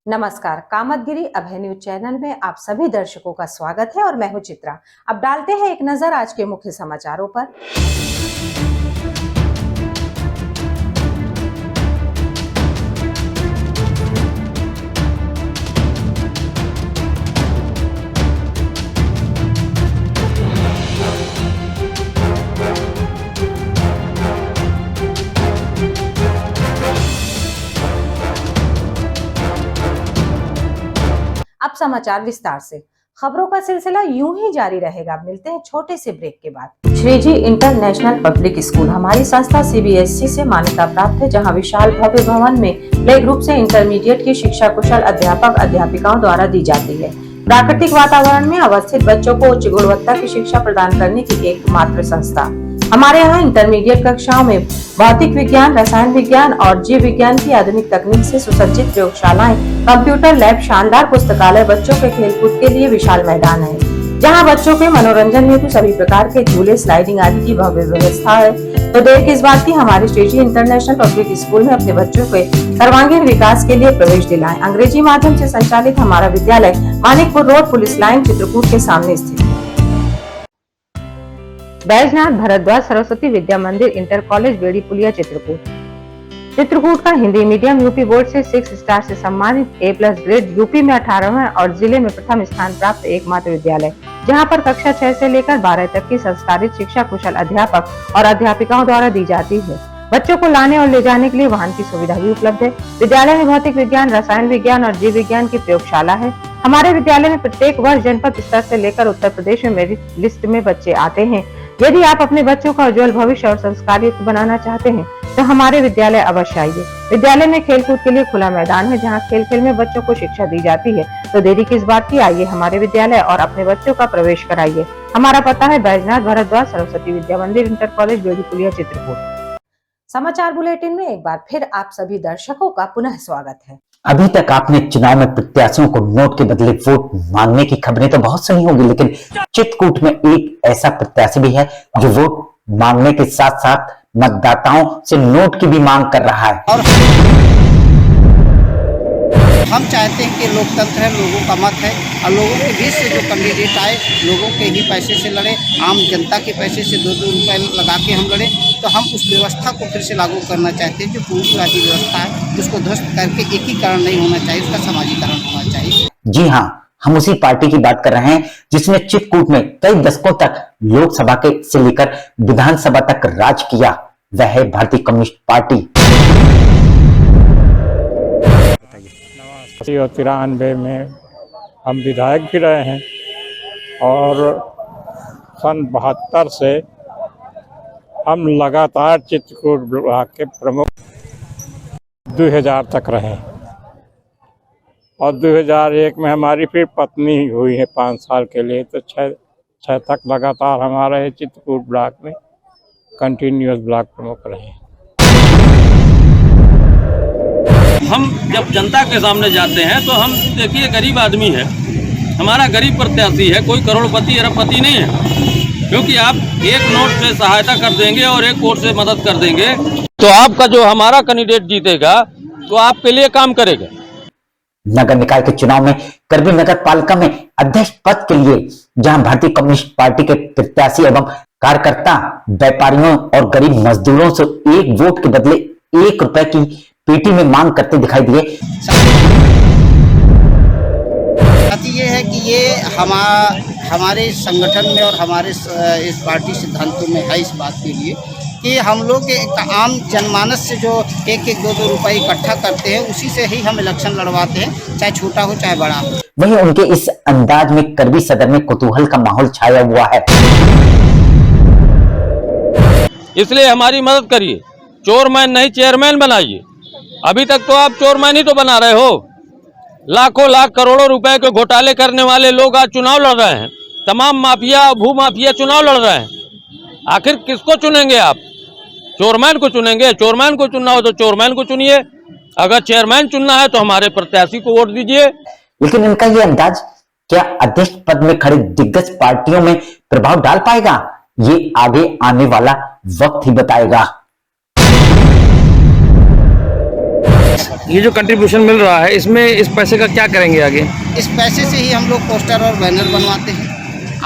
नमस्कार, कामतगिरी अभय news channel में आप सभी दर्शकों का स्वागत है और मैं हूं चित्रा। अब डालते हैं एक नजर आज के मुख्य समाचारों पर। अब समाचार विस्तार से। खबरों का सिलसिला यूं ही जारी रहेगा। मिलते हैं छोटे से ब्रेक के बाद। श्रीजी इंटरनेशनल पब्लिक स्कूल हमारी संस्था सीबीएसई से मान्यता प्राप्त है, जहां विशाल भव्य भवन में प्ले ग्रुप से इंटरमीडिएट की शिक्षा कुशल अध्यापक अध्यापिकाओं द्वारा दी जाती है। प्राकृतिक वातावरण में अवस्थित बच्चों को उच्च गुणवत्ता की शिक्षा प्रदान करने की एकमात्र संस्था। हमारे यहाँ इंटरमीडिएट कक्षाओं में भौतिक विज्ञान, रसायन विज्ञान और जीव विज्ञान की आधुनिक तकनीक से सुसज्जित प्रयोगशालाएं, कंप्यूटर लैब, शानदार पुस्तकालय, बच्चों के खेलकूद के लिए विशाल मैदान है, जहां बच्चों के मनोरंजन हेतु सभी प्रकार के झूले, स्लाइडिंग आदि की भव्य व्यवस्था है। तो देर किस बात की, हमारे श्रीजी इंटरनेशनल पब्लिक स्कूल में अपने बच्चों के सर्वांगीण विकास के लिए प्रवेश दिलाएं। अंग्रेजी माध्यम से संचालित हमारा विद्यालय Manikpur road, police line, Chitrakoot के सामने स्थित है। बैजनाथ भारद्वाज सरस्वती विद्या मंदिर इंटर कॉलेज बेड़ी पुलिया, चित्रकूट का हिंदी मीडियम यूपी बोर्ड से 6 स्टार से सम्मानित A+ ग्रेड, यूपी में 18वां और जिले में प्रथम स्थान प्राप्त एकमात्र विद्यालय, जहां पर कक्षा 6 से लेकर 12 तक की संस्कारित शिक्षा कुशल अध्यापक और अध्यापिकाओं द्वारा दी जाती है। बच्चों को लाने और ले जाने के लिए वाहन की सुविधा भी उपलब्ध है। विद्यालय में भौतिक विज्ञान, रसायन विज्ञान और जीव विज्ञान की प्रयोगशाला है। हमारे विद्यालय में प्रत्येक वर्ष जनपद स्तर से लेकर उत्तर प्रदेश में मेरिट लिस्ट में बच्चे आते हैं। यदि आप अपने बच्चों का उज्जवल भविष्य और संस्कारयुक्त बनाना चाहते हैं तो हमारे विद्यालय अवश्य आइए। विद्यालय में खेलकूद के लिए खुला मैदान है, जहां खेल खेल में बच्चों को शिक्षा दी जाती है। तो देरी किस बात की, आइए हमारे विद्यालय और अपने बच्चों का प्रवेश कराइए। हमारा पता है बैजनाथ भारद्वाज सरस्वती विद्या मंदिर इंटर कॉलेज बेड़ी पुलिया, चित्रकूट। समाचार बुलेटिन में एक बार फिर आप सभी दर्शकों का पुनः स्वागत है। अभी तक आपने चुनाव में प्रत्याशियों को नोट के बदले वोट मांगने की खबरें तो बहुत सुनी होगी, लेकिन चित्रकूट में एक ऐसा प्रत्याशी भी है जो वोट मांगने के साथ साथ मतदाताओं से नोट की भी मांग कर रहा है। और हम चाहते हैं कि लोकतंत्र है, लोगों का मत है और लोगों के बीच से जो कैंडिडेट आए लोगों के ही पैसे से लड़े, आम जनता के पैसे से 2-2 रुपए लगा के हम लड़े। तो हम उस व्यवस्था को फिर से लागू करना चाहते हैं जो पूरी व्यवस्था है, उसको ध्वस्त करके एकीकरण नहीं होना चाहिए, उसका समाजीकरण होना चाहिए। जी हाँ, हम उसी पार्टी की बात कर रहे हैं जिसने चित्रकूट में कई दशकों तक लोकसभा के से लेकर विधानसभा तक राज किया। वह है भारतीय कम्युनिस्ट पार्टी। 93 में हम विधायक भी रहे हैं और सन 72 से हम लगातार चित्रकूट ब्लॉक के प्रमुख 2000 तक रहे और 2001 में हमारी फिर पत्नी हुई है 5 साल के लिए। तो 6 तक लगातार हमारे चित्रकूट ब्लॉक में कंटिन्यूअस ब्लॉक प्रमुख रहे। हम जब जनता के सामने जाते हैं तो हम देखिए गरीब आदमी है, हमारा गरीब प्रत्याशी है, कोई करोड़पति अरबपति नहीं है। क्योंकि आप एक नोट से सहायता कर देंगे और एक वोट से मदद कर देंगे तो आपका जो हमारा कैंडिडेट जीतेगा तो आपके लिए काम करेगा। नगर निकाय के चुनाव में करबी नगर पालिका में अध्यक्ष पद के लिए जहां भारतीय कम्युनिस्ट पार्टी के प्रत्याशी एवं कार्यकर्ता व्यापारियों और गरीब मजदूरों से एक वोट के बदले 1 रुपए की पेटी में मांग करते दिखाई दिए। ये है कि ये हमारे संगठन में और हमारे इस पार्टी सिद्धांतों में है इस बात के लिए कि हम लोग एक आम जनमानस से जो 1-1, 2-2 रुपए इकट्ठा करते हैं उसी से ही हम इलेक्शन लड़वाते हैं, चाहे छोटा हो चाहे बड़ा हो। वहीं उनके इस अंदाज में करबी सदर में कुतूहल का माहौल छाया हुआ है। इसलिए हमारी मदद करिए, चोरमैन नहीं चेयरमैन बनाइए। अभी तक तो आप चोरमैन ही तो बना रहे हो। लाखों लाख करोड़ों रुपए के घोटाले करने वाले लोग आज चुनाव लड़ रहे हैं। तमाम माफिया भूमाफिया चुनाव लड़ रहे हैं। आखिर किसको चुनेंगे आप? चोरमैन को चुनेंगे? चोरमैन को चुनना हो तो चोरमैन को चुनिए, अगर चेयरमैन चुनना है तो हमारे प्रत्याशी को वोट दीजिए। लेकिन इनका ये अंदाज क्या अध्यक्ष पद में खड़े दिग्गज पार्टियों में प्रभाव डाल पाएगा? ये आगे आने वाला वक्त ही बताएगा। ये जो कंट्रीब्यूशन मिल रहा है इसमें इस पैसे का क्या करेंगे आगे? इस पैसे से ही हम लोग पोस्टर और बैनर बनवाते हैं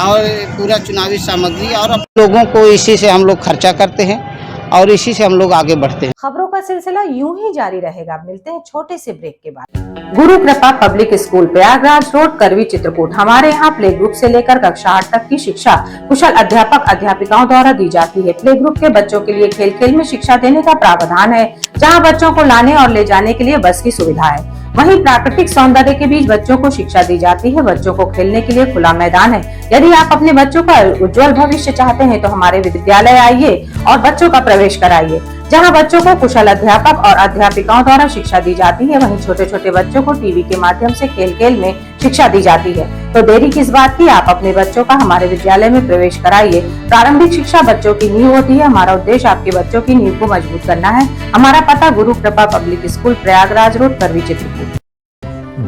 और पूरा चुनावी सामग्री और लोगों को इसी से हम लोग खर्चा करते हैं और इसी से हम लोग आगे बढ़ते हैं। खबरों का सिलसिला यूं ही जारी रहेगा। मिलते हैं छोटे से ब्रेक के बाद। गुरु कृपा पब्लिक स्कूल प्रयागराज रोड, करवी, चित्रकूट। हमारे यहाँ प्ले ग्रुप से लेकर कक्षा 8 तक की शिक्षा कुशल अध्यापक अध्यापिकाओं द्वारा दी जाती है। प्ले ग्रुप के बच्चों के लिए खेल खेल में शिक्षा देने का प्रावधान है, जहाँ बच्चों को लाने और ले जाने के लिए बस की सुविधा है। वहीं प्राकृतिक सौंदर्य के बीच बच्चों को शिक्षा दी जाती है। बच्चों को खेलने के लिए खुला मैदान है। यदि आप अपने बच्चों का उज्जवल भविष्य चाहते हैं तो हमारे विद्यालय आइए और बच्चों का प्रवेश कराइए, जहां बच्चों को कुशल अध्यापक और अध्यापिकाओं द्वारा शिक्षा दी जाती है। वहीं छोटे छोटे बच्चों को टीवी के माध्यम से खेल खेल में शिक्षा दी जाती है। तो देरी किस बात की, आप अपने बच्चों का हमारे विद्यालय में प्रवेश कराइए। प्रारंभिक शिक्षा बच्चों की नींव होती है। हमारा उद्देश्य आपके बच्चों की नींव को मजबूत करना है। हमारा पता गुरु कृपा पब्लिक स्कूल प्रयागराज रोड, करवी, चित्रकूट।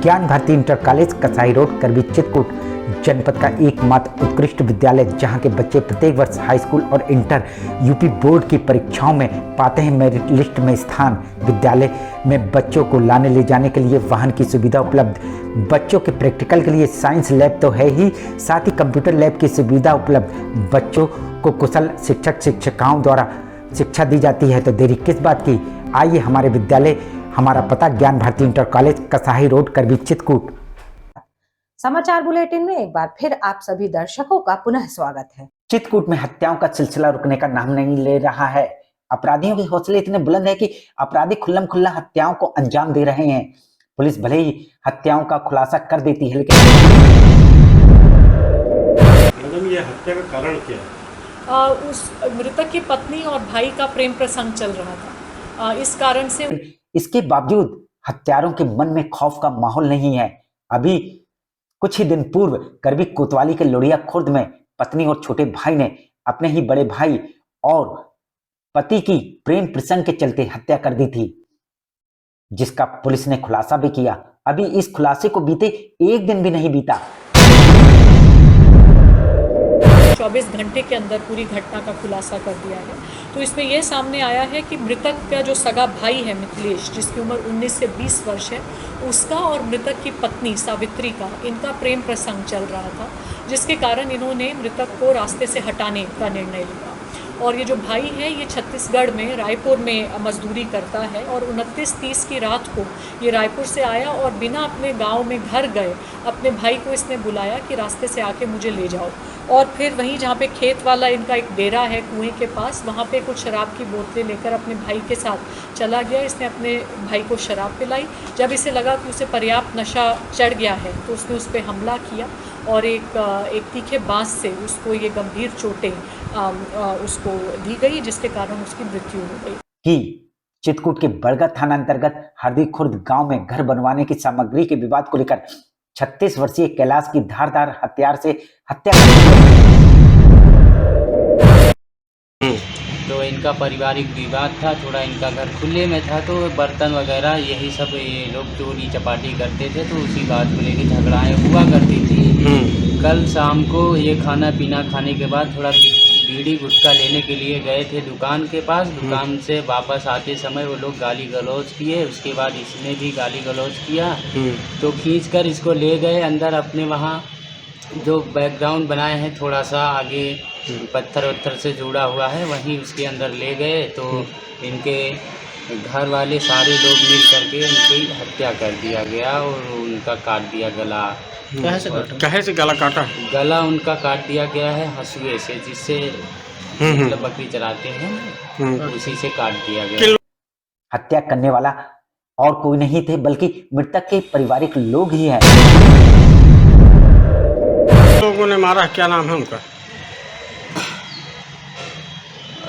ज्ञान भारती इंटर कॉलेज कसाई रोड, करवी, चित्रकूट जनपद का एकमात्र उत्कृष्ट विद्यालय, जहां के बच्चे प्रत्येक वर्ष हाई स्कूल और इंटर यूपी बोर्ड की परीक्षाओं में पाते हैं मेरिट लिस्ट में स्थान। विद्यालय में बच्चों को लाने ले जाने के लिए वाहन की सुविधा उपलब्ध, बच्चों के प्रैक्टिकल के लिए साइंस लैब तो है ही, साथ ही कंप्यूटर लैब की सुविधा उपलब्ध। बच्चों को कुशल शिक्षक शिक्षिकाओं द्वारा शिक्षा दी जाती है। तो देरी किस बात की, आइए हमारे विद्यालय। हमारा पता ज्ञान भारती इंटर कॉलेज कसाई रोड, करवी, चित्रकूट। समाचार बुलेटिन में एक बार फिर आप सभी दर्शकों का पुनः स्वागत है। चित्रकूट में हत्याओं का सिलसिला रुकने का नाम नहीं ले रहा है। अपराधियों के हौसले इतने बुलंद है कि अपराधी खुल्लम खुल्ला हत्याओं को अंजाम दे रहे हैं। पुलिस भले ही हत्याओं का खुलासा कर देती है, लेकिन मैडम ये हत्या का कारण क्या है? उस मृतक की पत्नी और भाई का प्रेम प्रसंग चल रहा था। इस कारण से इसके बावजूद हत्यारों के मन में खौफ का माहौल नहीं है। अभी कुछ ही दिन पूर्व करवी कोतवाली के लोड़िया खुर्द में पत्नी और छोटे भाई ने अपने ही बड़े भाई और पति की प्रेम प्रसंग के चलते हत्या कर दी थी, जिसका पुलिस ने खुलासा भी किया। अभी इस खुलासे को बीते एक दिन भी नहीं बीता। 24 घंटे के अंदर पूरी घटना का खुलासा कर दिया है। तो इसमें यह सामने आया है कि मृतक का जो सगा भाई है मिथिलेश, जिसकी उम्र 19 से 20 वर्ष है, उसका और मृतक की पत्नी सावित्री का इनका प्रेम प्रसंग चल रहा था, जिसके कारण इन्होंने मृतक को रास्ते से हटाने का निर्णय लिया। और ये जो भाई है ये छत्तीसगढ़ में रायपुर में मजदूरी करता है और 29-30 की रात को ये रायपुर से आया और बिना अपने गांव में घर गए अपने भाई को इसने बुलाया कि रास्ते से आके मुझे ले जाओ। और फिर वहीं जहाँ पे खेत वाला इनका एक डेरा है कुएं के पास, वहाँ पे कुछ शराब की बोतलें लेकर अपने भाई के साथ चला गया। इसने अपने भाई को शराब पिलाई। जब इसे लगा कि उसे पर्याप्त नशा चढ़ गया है तो उसने उस पर हमला किया और एक तीखे बांस से उसको ये गंभीर चोटें उसको दी गई, जिसके कारण उसकी मृत्यु हो गई। कि चित्रकूट के बरगद थाना अंतर्गत हरदी खुर्द गांव में घर बनवाने की सामग्री के विवाद को लेकर 36 वर्षीय कैलाश की धारदार हथियार से हत्या तो इनका पारिवारिक विवाद था, थोड़ा इनका घर खुले में था तो बर्तन वगैरह यही सब ये लोग चोरी चपाटी करते थे, तो उसी बात को लेकर झगड़ाएं हुआ करती थी। कल शाम को ये खाना पीना खाने के बाद थोड़ा बीड़ी गुटखा लेने के लिए गए थे दुकान के पास। दुकान से वापस आते समय वो लोग गाली गलौज किए, उसके बाद इसने भी गाली गलौज किया तो खींचकर इसको ले गए अंदर अपने वहाँ जो बैकग्राउंड बनाए हैं थोड़ा सा आगे पत्थर वत्थर से जुड़ा हुआ है, वहीं उसके अंदर ले गए तो इनके घर वाले सारे लोग मिल करके उनकी हत्या कर दिया गया और उनका काट दिया गला। कहे से गला काटा? गला उनका काट दिया गया है हंसुए से, जिससे मतलब बकरी चराते हैं उसी से काट दिया गया। हत्या करने वाला और कोई नहीं थे बल्कि मृतक के पारिवारिक लोग ही हैं। लोगों ने मारा, क्या नाम है उनका?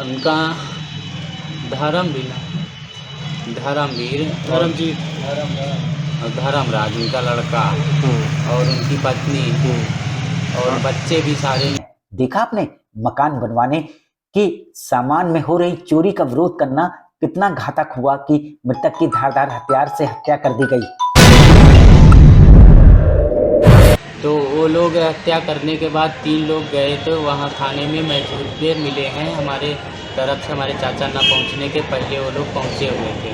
उनका धर्मराज उनका लड़का और उनकी पत्नी और बच्चे भी सारे। देखा आपने, मकान बनवाने के सामान में हो रही चोरी का विरोध करना कितना घातक हुआ कि मृतक की धारदार हथियार से हत्या कर दी गई। तो वो लोग हत्या करने के बाद 3 लोग गए तो वहाँ थाने में महसूस मिले हैं हमारे तरफ से, हमारे चाचा ना पहुँचने के पहले वो लोग पहुँचे हुए थे।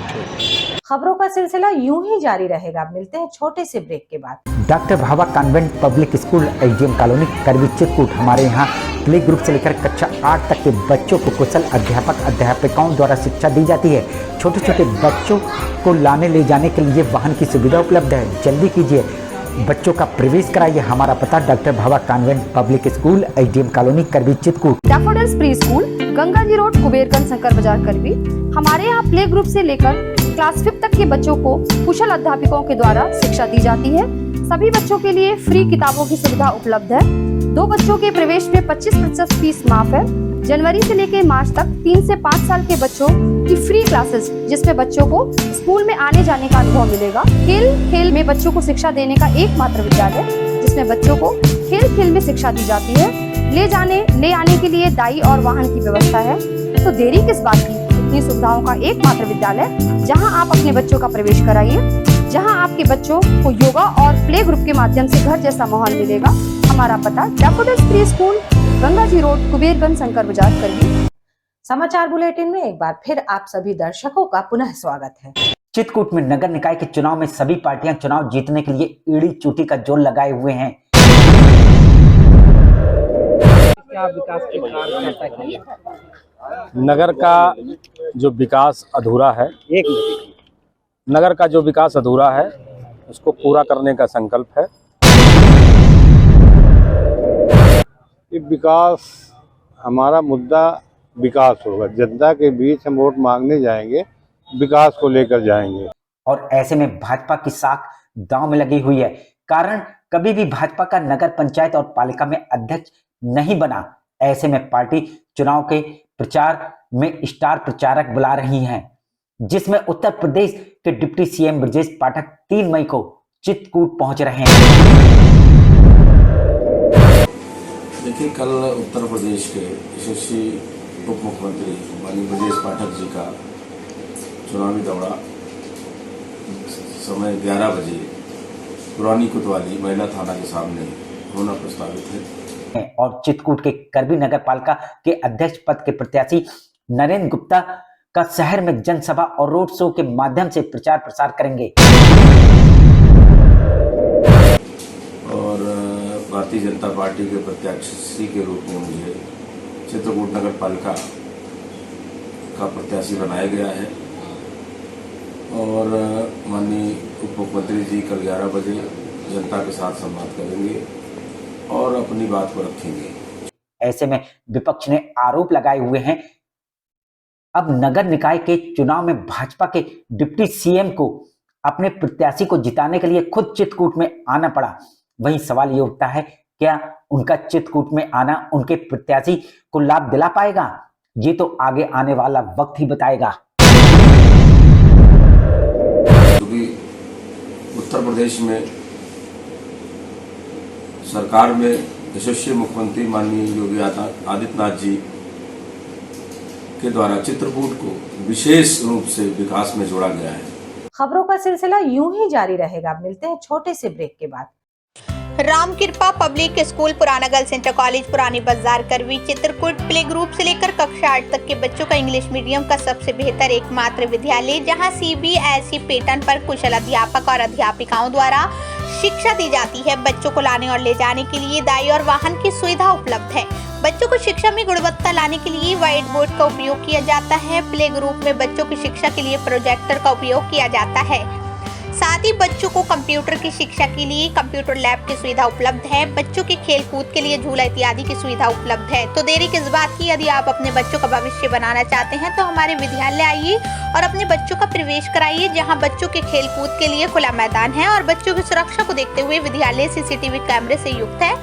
चित्रकूट। खबरों का सिलसिला यूं ही जारी रहेगा। मिलते हैं छोटे से ब्रेक के बाद। Doctor Bhabha convent public school SDM colony Karwi Chitrakoot. हमारे यहाँ प्ले ग्रुप से लेकर कक्षा 8 तक के बच्चों को कुशल अध्यापक अध्यापिकाओं द्वारा शिक्षा दी जाती है। छोटे छोटे बच्चों को लाने ले जाने के लिए वाहन की सुविधा उपलब्ध है। जल्दी कीजिए, बच्चों का प्रवेश कराइए। हमारा पता doctor Bhabha convent public school SDM colony Karwi Chitrakoot. Daffodils pre school, Ganga ji road, Kuberganj, Shankar Bazaar, Karwi. हमारे यहाँ प्ले ग्रुप से लेकर क्लास 5 तक के बच्चों को कुशल अध्यापकों के द्वारा शिक्षा दी जाती है। सभी बच्चों के लिए फ्री किताबों की सुविधा उपलब्ध है। 2 बच्चों के प्रवेश में 25% फीस माफ है। जनवरी से लेकर मार्च तक 3 से 5 साल के बच्चों की फ्री क्लासेस, जिसमें बच्चों को स्कूल में आने जाने का अनुभव मिलेगा। खेल में बच्चों को शिक्षा देने का एकमात्र विद्यालय, जिसमें बच्चों को खेल में शिक्षा दी जाती है। ले आने के लिए दाई और वाहन की व्यवस्था है। तो देरी किस बात की? इतनी सुविधाओं का एकमात्र विद्यालय जहां आप अपने बच्चों का प्रवेश कराइए, जहां आपके बच्चों को योगा और प्ले ग्रुप के माध्यम से घर जैसा माहौल मिलेगा। हमारा पता daffodils pre school, Ganga ji road, Kuberganj, Shankar Bazaar, करवी। समाचार बुलेटिन में एक बार फिर आप सभी दर्शकों का पुनः स्वागत है। चित्रकूट में नगर निकाय के चुनाव में सभी पार्टियां चुनाव जीतने के लिए एड़ी चोटी का जोर लगाए हुए हैं। क्या विकास के कार्य करता है? नगर का जो विकास अधूरा है, नगर का जो विकास अधूरा है उसको पूरा करने का संकल्प है। ये विकास, हमारा मुद्दा विकास होगा। जनता के बीच हम वोट मांगने जाएंगे, विकास को लेकर जाएंगे। और ऐसे में भाजपा की साख दांव में लगी हुई है। कारण कभी भी भाजपा का नगर पंचायत और पालिका में अध्यक्ष नहीं बना। ऐसे में पार्टी चुनाव के प्रचार में स्टार प्रचारक बुला रही है, जिसमें उत्तर प्रदेश के डिप्टी सीएम ब्रजेश पाठक 3 मई को चित्रकूट पहुंच रहे हैं। देखिए, कल उत्तर प्रदेश के यशस्वी उप मुख्यमंत्री माननीय ब्रजेश पाठक जी का चुनावी दौरा समय 11 बजे पुरानी कोतवाली महिला थाना के सामने होना प्रस्तावित है। और चित्रकूट के करवी नगर पालिका के अध्यक्ष पद के प्रत्याशी नरेंद्र गुप्ता का शहर में जनसभा और रोड शो के माध्यम से प्रचार प्रसार करेंगे। और भारतीय जनता पार्टी के प्रत्याशी के रूप में मुझे चित्रकूट नगर पालिका का प्रत्याशी बनाया गया है। और माननीय उप मुख्यमंत्री जी कल 11 बजे जनता के साथ संवाद करेंगे और अपनी बात को रखेंगे। ऐसे में विपक्ष ने आरोप लगाए हुए हैं, अब नगर निकाय के चुनाव में भाजपा के डिप्टी सीएम को अपने प्रत्याशी को जिताने के लिए खुद चित्रकूट में आना पड़ा। वहीं सवाल ये उठता है, क्या उनका चित्रकूट में आना उनके प्रत्याशी को लाभ दिला पाएगा? ये तो आगे आने वाला वक्त ही बताएगा। क्योंकि उत्तर प्रदेश में सरकार में यशस्वी मुख्यमंत्री माननीय योगी आदित्यनाथ जी के द्वारा चित्रकूट को विशेष रूप से विकास में जोड़ा गया है। खबरों का सिलसिला यूं ही जारी रहेगा। मिलते हैं छोटे से ब्रेक के बाद। राम कृपा पब्लिक स्कूल, पुराना गर्ल्स इंटर कॉलेज, पुरानी बाजार, करवी, चित्रकूट प्ले ग्रुप से लेकर कक्षा 8 तक के बच्चों का इंग्लिश मीडियम का सबसे बेहतर एकमात्र विद्यालय, जहां सीबीएसई पैटर्न पर कुशल अध्यापक और अध्यापिकाओं द्वारा शिक्षा दी जाती है। बच्चों को लाने और ले जाने के लिए दाई और वाहन की सुविधा उपलब्ध है। बच्चों को शिक्षा में गुणवत्ता लाने के लिए व्हाइट बोर्ड का उपयोग किया जाता है। प्ले ग्रुप में बच्चों की शिक्षा के लिए प्रोजेक्टर का उपयोग किया जाता है। साथ ही बच्चों को कंप्यूटर की शिक्षा के लिए कंप्यूटर लैब की सुविधा उपलब्ध है। बच्चों के खेल कूद के लिए झूला इत्यादि की सुविधा उपलब्ध है। तो देरी किस बात की? यदि आप अपने बच्चों का भविष्य बनाना चाहते हैं तो हमारे विद्यालय आइए और अपने बच्चों का प्रवेश कराइए, जहां बच्चों के खेल कूद के लिए खुला मैदान है और बच्चों की सुरक्षा को देखते हुए विद्यालय सीसीटीवी कैमरे से युक्त है।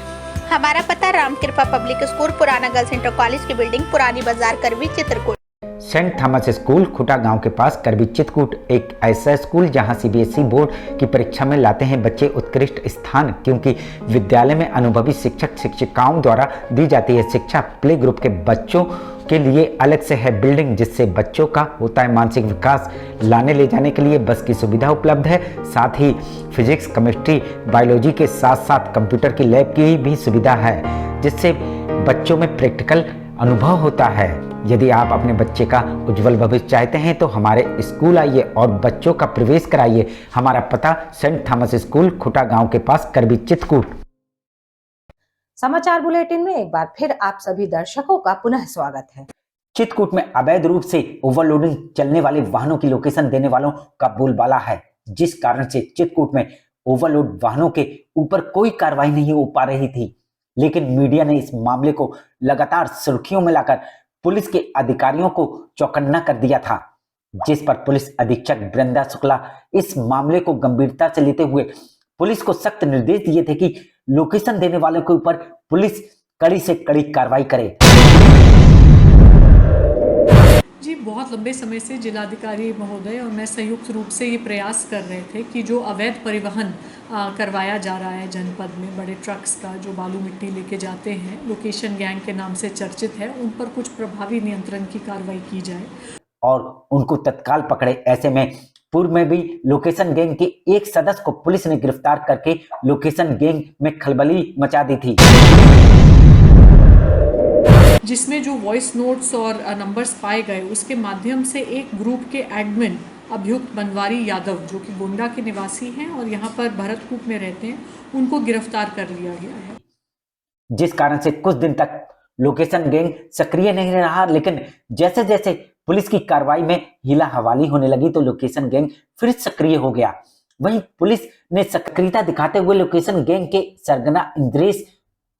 हमारा पता राम कृपा पब्लिक स्कूल, पुराना गर्ल्स इंटर कॉलेज की बिल्डिंग, पुरानी बाजार, करवी, चित्रकूट। सेंट थॉमस स्कूल, खुटा गांव के पास, करवी, चित्रकूट एक ऐसा स्कूल जहां सीबीएसई बोर्ड की परीक्षा में लाते हैं बच्चे उत्कृष्ट स्थान, क्योंकि विद्यालय में अनुभवी शिक्षक शिक्षिकाओं द्वारा दी जाती है शिक्षा। प्ले ग्रुप के बच्चों के लिए अलग से है बिल्डिंग, जिससे बच्चों का होता है मानसिक विकास। लाने ले जाने के लिए बस की सुविधा उपलब्ध है। साथ ही फिजिक्स, केमिस्ट्री, बायोलॉजी के साथ साथ कंप्यूटर की लैब की भी सुविधा है, जिससे बच्चों में प्रैक्टिकल अनुभव होता है। यदि आप अपने बच्चे का उज्जवल भविष्य चाहते हैं तो हमारे स्कूल आइए और बच्चों का प्रवेश कराइए। हमारा पता सेंट थॉमस स्कूल, खुटा गांव के पास, करबी, चित्रकूट। समाचार बुलेटिन में एक बार फिर आप सभी दर्शकों का पुनः स्वागत है। चित्रकूट में अवैध रूप से ओवरलोडिंग चलने वाले वाहनों की लोकेशन देने वालों का बोलबाला है, जिस कारण से चित्रकूट में ओवरलोड वाहनों के ऊपर कोई कार्रवाई नहीं हो पा रही थी। लेकिन मीडिया ने इस मामले को लगातार सुर्खियों में लाकर पुलिस के अधिकारियों को चौकन्ना कर दिया था, जिस पर पुलिस अधीक्षक वृंदा शुक्ला इस मामले को गंभीरता से लेते हुए पुलिस को सख्त निर्देश दिए थे कि लोकेशन देने वालों के ऊपर पुलिस कड़ी से कड़ी कार्रवाई करे। जी, बहुत लंबे समय से जिलाधिकारी महोदय और मैं संयुक्त रूप से ये प्रयास कर रहे थे कि जो अवैध परिवहन करवाया जा रहा है जनपद में, बड़े ट्रक्स का जो बालू मिट्टी लेके जाते हैं, लोकेशन गैंग के नाम से चर्चित है, उन पर कुछ प्रभावी नियंत्रण की कार्रवाई की जाए और उनको तत्काल पकड़े। ऐसे में पूर्व में भी लोकेशन गैंग के एक सदस्य को पुलिस ने गिरफ्तार करके लोकेशन गैंग में खलबली मचा दी थी, जिसमें जो वॉइस नोट्स और नंबर्स पाए गए उसके माध्यम से एक ग्रुप के एडमिन अभियुक्त बनवारी यादव, जो कि गोंडा के निवासी हैं और यहाँ पर भरतकूप में रहते हैं, उनको गिरफ्तार कर लिया गया है। जिस कारण से कुछ दिन तक लोकेशन गैंग सक्रिय नहीं रहा, लेकिन जैसे जैसे पुलिस की कार्रवाई में हिला हवाली होने लगी तो लोकेशन गैंग फिर सक्रिय हो गया। वहीं पुलिस ने सक्रियता दिखाते हुए लोकेशन गैंग के सरगना इंद्रेश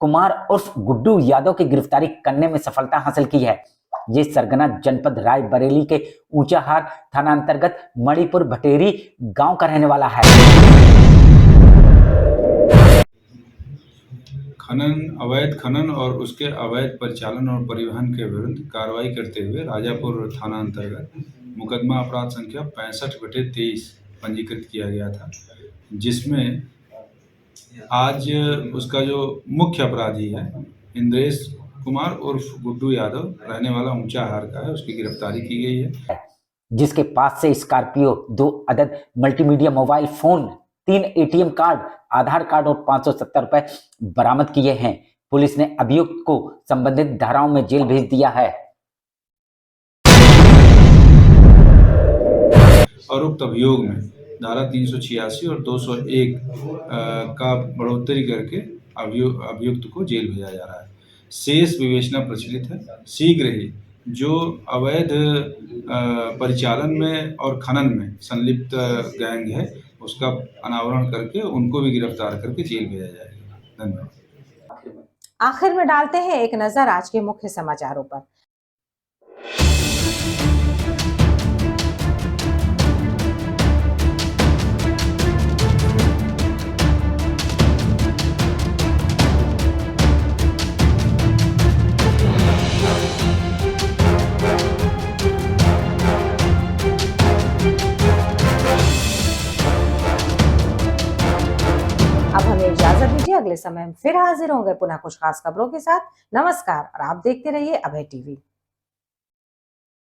कुमार उर्फ गुड्डू यादव की गिरफ्तारी करने में सफलता हासिल की है। ये सरगना जनपद रायबरेली के ऊंचाहार थाना अंतर्गत मणिपुर भटेरी गांव का रहने वाला है। अवैध खनन और उसके अवैध परिचालन और परिवहन के विरुद्ध कार्रवाई करते हुए राजापुर थाना अंतर्गत मुकदमा अपराध संख्या 65/23 पंजीकृत किया गया था, जिसमें आज उसका जो मुख्य अपराधी है इंद्रेश कुमार उर्फ गुड्डू यादव, रहने वाला ऊंचाहार का है, उसकी गिरफ्तारी की गई है, जिसके पास से स्कॉर्पियो, 2 अदद multimedia mobile phone, 3 ATM card, Aadhaar card और 570 रुपए बरामद किए हैं। पुलिस ने अभियुक्त को संबंधित धाराओं में जेल भेज दिया है और उक्त अभियोग में धारा 386 और 201 का बढ़ोतरी करके अभियुक्त को जेल भेजा जा रहा है। शेष विवेचना प्रचलित है। शीघ्र ही जो अवैध परिचालन में और खनन में संलिप्त गैंग है उसका अनावरण करके उनको भी गिरफ्तार करके जेल भेजा जाएगा। धन्यवाद। आखिर में डालते हैं एक नजर आज के मुख्य समाचारों पर। अब हमें इजाजत दीजिए, अगले समय फिर हाजिर होंगे पुनः कुछ खास खबरों के साथ। नमस्कार और आप देखते रहिए अभय टीवी।